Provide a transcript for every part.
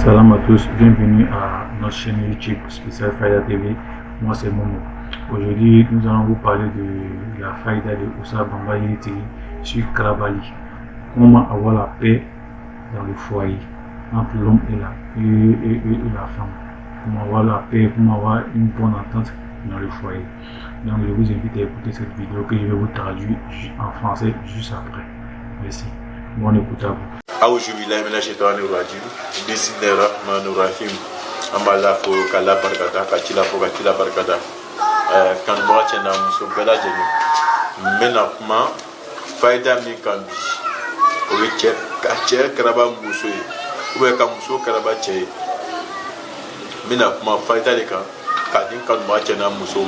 Salam à tous, bienvenue à notre chaîne YouTube spéciale Faïda TV. Moi c'est Momo. Aujourd'hui nous allons vous parler de la Faïda de Oussa Bamba Yelitiri sur Krabali. Comment avoir la paix dans le foyer entre l'homme et la femme. Comment avoir la paix, comment avoir une bonne entente dans le foyer. Donc je vous invite à écouter cette vidéo que je vais vous traduire en français juste après. Merci. Bonne écoute à vous. Auzu billahi mina shaitani rajim. Bismillahirrahmanirrahim. Amala fo kala barkata kachila fo kachila barkata. Kan mo chena muso bela jeni. Mena kuma faida mi kan bi. O che ka che karaba muso yi. O ka muso karaba che. Mena kuma faida le kan kadin kan mo chena muso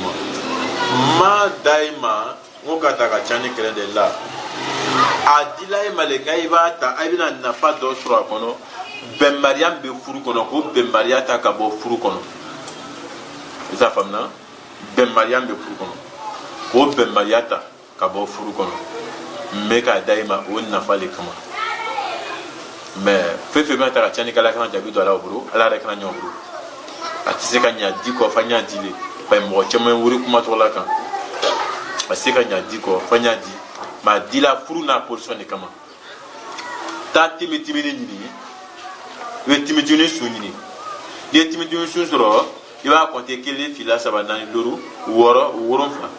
ma daima ngo kata ka chani kere de la. Adila malega iba ta abina nafa do sura kono ben mariam be furu kono ko ben mariata ka bo furu kono isa famna ben mariam be furu kono ko ben mariata ka bo furu kono meka daima o nafa le kama mais fefe meta ka chani kala kana jabi do ala obro ala re kana nyobro atise ka nya di ko fa nya dile ba mo cheme wuri kuma to la kan atise ka nya di ko fa nya di ma dila furu na position de kama ta timitimini ni we timitini sunini de timitini sun soro il va compter quelle fila ça va dans l'euro woro fla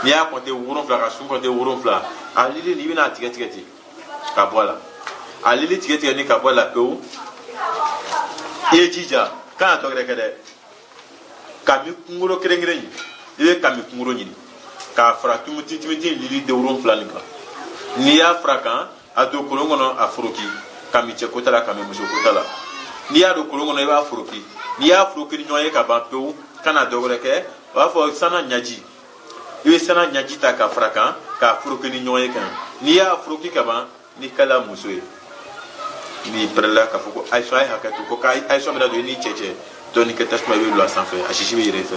ni a compter woro fla ka sun compter woro fla alili ni bina tiketi ka bola alili tiketi ni ka bola ko e jija kana to gre kede kami kunguro kerengre ni ile kami kunguro ni ka fra tumiti lili de wuron flani ka ni ya fra kan ado kolongono afroki kami che kotala kami muso kotala ni ya do kolongono e ba afroki ni ya afroki ni nyoye ka ba peu kana dogore ke wa fo sana nyaji iwe sana nyaji ta ka fra kan ka afroki ni nyoye kan ni ya afroki ka ba ni kala muso e ni prela ka foko ay so ay hakatu ko kai ay so mena do ni cheche doni ke tasma be lo asan fe ashishi be yere fe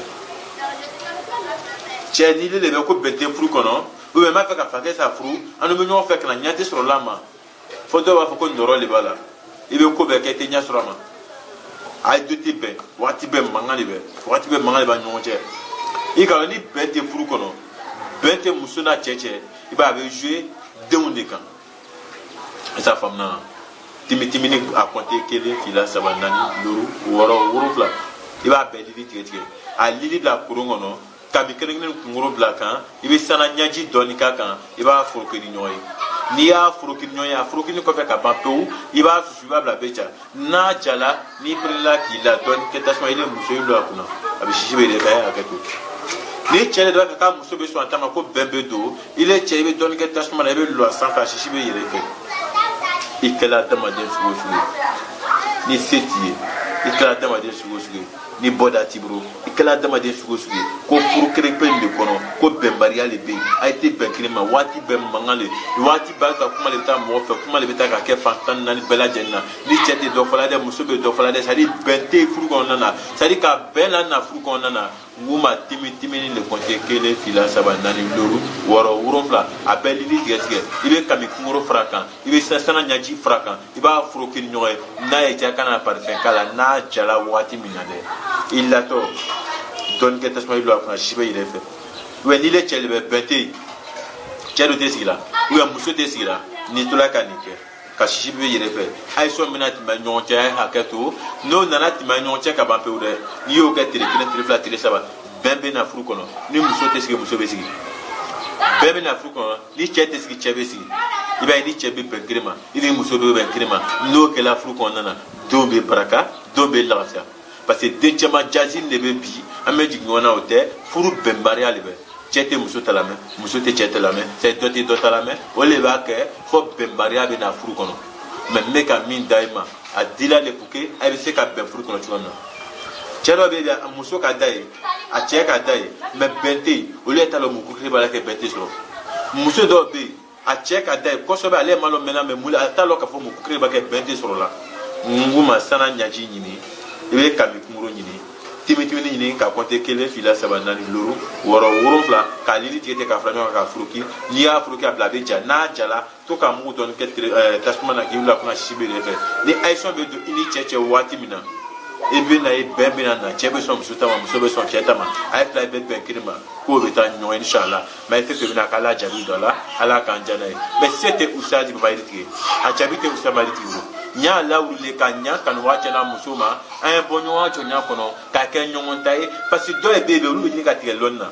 ni le be ko bete furu kono o be ma fe ka fa ke sa furu anu be nyo fe kana nyati sur lama fodo wa foko ndoro le bala ibe ko be ke te nya sur lama ay duti be wati be mangale ba nyo che i ka ni bete furu kono bete musuna cheche iba be jouer de mon dekan sa femme na timi ni a compter kele fila sabanani luru woro fla iba be di tike a lili la kurungono kabi kerengene kunguro blaka ibe sana nyaji donika kan iba foroke ni nyoy ni ya foroke ni nyoy foroke ni ko fe ka bapew iba susuba bla becha na jala ni prela ki la don ke tasma ile muso ilo akuna abi shishi be kaya aketo ni chele do ka muso be so antama ko bembe do ile chebe don ke tasma na be lo sanfa shishi be yere ke ikela dama de susu ni seti ikela dama de susu ni boda tibro ikela dama de sugo ko furu kere pe le kono ko bembaria le be a été ben krema wati ben mangale wati ba ka kuma le ta mo fe kuma le beta ka ke fantan na ni bela jenna ni chete do fala de musobe do fala de sadi bente furu ko nana sadi ka bela na furu ko nana wuma timi ni le konte kele fila saba nani loru woro wuro fla appel li tige ibe kami kungoro frakan ibe sana nyaji frakan iba furu kin nyoy na e ja kana parfum kala na jala wati minade illa to don ke tasma ilo akuna shibe ile fe we ni le chelbe bente chelo desila we muso desila ni to la kanike ka shibe ile fe ay so minati ma nyonche haketo no nanati ma nyonche ka ba peure ni o ke tire fla tire saba bembe na furu kono ni muso desige muso besigi bembe na furu kono ni chete sigi chebe sigi iba ni chebe benkrema ni muso be benkrema no ke la furu kono na dombe baraka dombe lasia parce que dechama jazin le bebi ameji ngona ote furu bembaria lebe chete muso talame muso te chete lame c'est doté dotalame o le ba ke fo bembaria be na furu kono mais meka min daima adila le puke ay se ka ben furu kono chona chero be muso ka dai a cheka dai mais bente o le talo mu kukri bala ke bente so muso do be a cheka dai ko so be ale malo mena me mula talo ka fo mu kukri bala ke bente so la nguma sana nyaji nyini ibe kami kumuro nyini Timituni ni ka compter kele fila sabanani loro woro woro fla ka lili tete ka franyo ka fruki liya fruki ablabe ja na jala to ka mu don ke tasuma na ki la kuna shibere fe ni aison be do ini cheche wati mina ebe na ebe be na chebe so musuta ma musobe so cheta ma ai fly be be kirima ko be ta nyo inshallah ma fe fe na kala jabi dola ala kan jana be sete usaji ba iriti a jabi te usama iriti nya la wule ka nya kan wacha na musoma un bonyo wacho nya kono ka ken nyongon tai parce que do e bebe ru ni ka tirelonna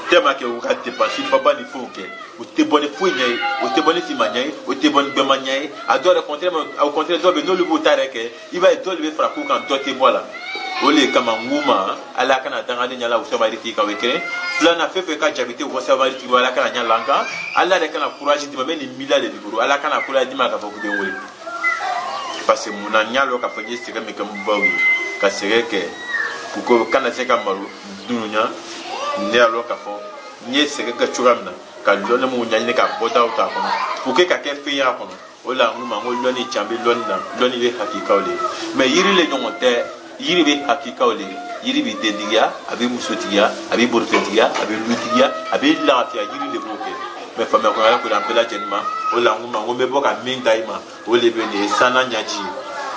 tema ke u ka te pasi baba ni fo ke o te boni fo nyai o te boni fi manyai o te boni be manyai a do le contraire au contraire do be no le botare ke il va do le fraku kan do te bola o le kama nguma ala kana tanga nya la usama riti ka weke plana fefe ka jabite o usama riti wala kana nya langa ala de kana courage di me ni mila de liburu ala kana courage di ma ka fo ku de wole parce que mon anyalo ka fanye sire me kam bawi ka sire ke puko kana se ka maru dunya ne alo ka fo nye sire ka churamna ka lona mo nyanye ka bota uta kono puke ka ke fiya kono ola nguma ngo loni chambe loni be hakika ole mais yiri le nyonte yiri be hakika ole yiri be dediya abi musotiya abi borfetiya abi lutiya abi lafia yiri le boke mais femme ko ala ko rampela jenma ola nguma ngo be boka min daima ole be ne sana nyaji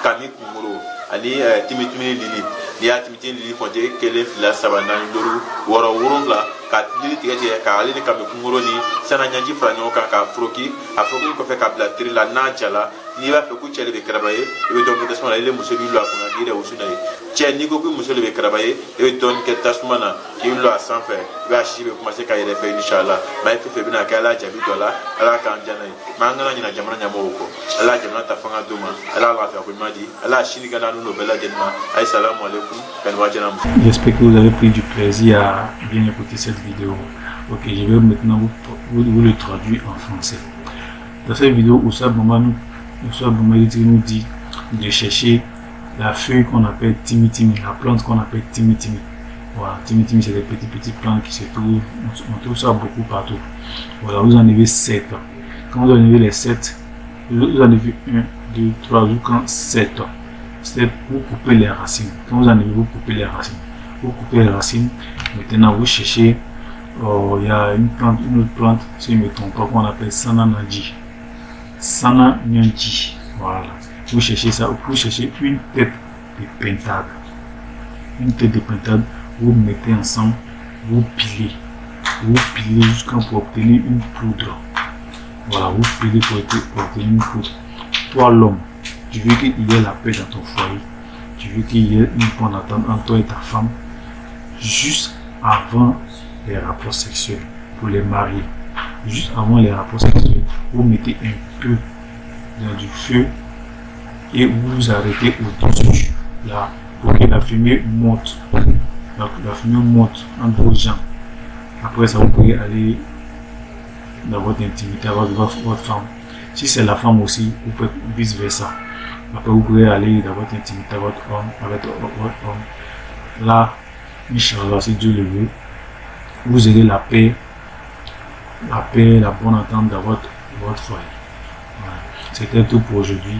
kami kumuro ani timitimi lili ni timitimi lili fonte kele fila sabana ndoru woro wurungla ka lili tigete ka ale ka me kumuro ni sana nyaji franyo ka froki afroki ko fe ka bla trila na jala ni va fe ku chele be krabaye e donc de sona ile musoli lo akuna dire usuna che ni ko ku musoli be krabaye e donc ke tasmana ki lo a sans faire va chibe commencer ka ile fe inshallah ma fe bina ka la jabi dola ala ka njana mangana ni na jamana nyamo ko ala jamana ta fanga duma ala la fa ko madi ala shini kana no bela denma ay salamu alaikum kan wajana. J'espère que vous avez pris du plaisir à bien écouter cette vidéo. Ok, je vais maintenant vous le traduire en français. Dans cette vidéo, Oussa Bamba nous dit de chercher la feuille qu'on appelle timitimi, la plante qu'on appelle timitimi. Voilà, timitimi, c'est des petits plantes qui se trouvent, on trouve ça beaucoup partout. Voilà, vous enlevez 7. Quand vous enlevez les 7, vous enlevez 1, 2, 3, vous quand 7. C'est vous coupez les racines. Quand vous enlevez, vous coupez les racines. Vous coupez les racines. Maintenant, vous cherchez. Il y a une autre plante, si je ne me trompe pas, qu'on appelle Sana Nyanji. Sana Nyanji. Voilà. Vous cherchez ça. Vous cherchez une tête de pentade. Une tête de pentade. Vous mettez ensemble. Vous pilez. Vous pilez jusqu'à pour obtenir une poudre. Voilà. Vous pilez pour obtenir une poudre. Toi, l'homme, tu veux qu'il y ait la paix dans ton foyer. Tu veux qu'il y ait une bonne entente entre toi et ta femme. Juste avant les rapports sexuels, pour les mariés, juste avant les rapports sexuels, vous mettez un peu dans du feu et vous vous arrêtez au-dessus là pour que la fumée monte. La fumée monte entre vos jambes. Après ça, vous pouvez aller dans votre intimité avec votre femme. Si c'est la femme aussi, vous pouvez vice versa. Après, vous pouvez aller dans votre intimité avec votre homme. Là, Inch'Allah, si Dieu le veut, vous aurez la paix, la bonne entente dans votre foyer. Voilà. C'était tout pour aujourd'hui.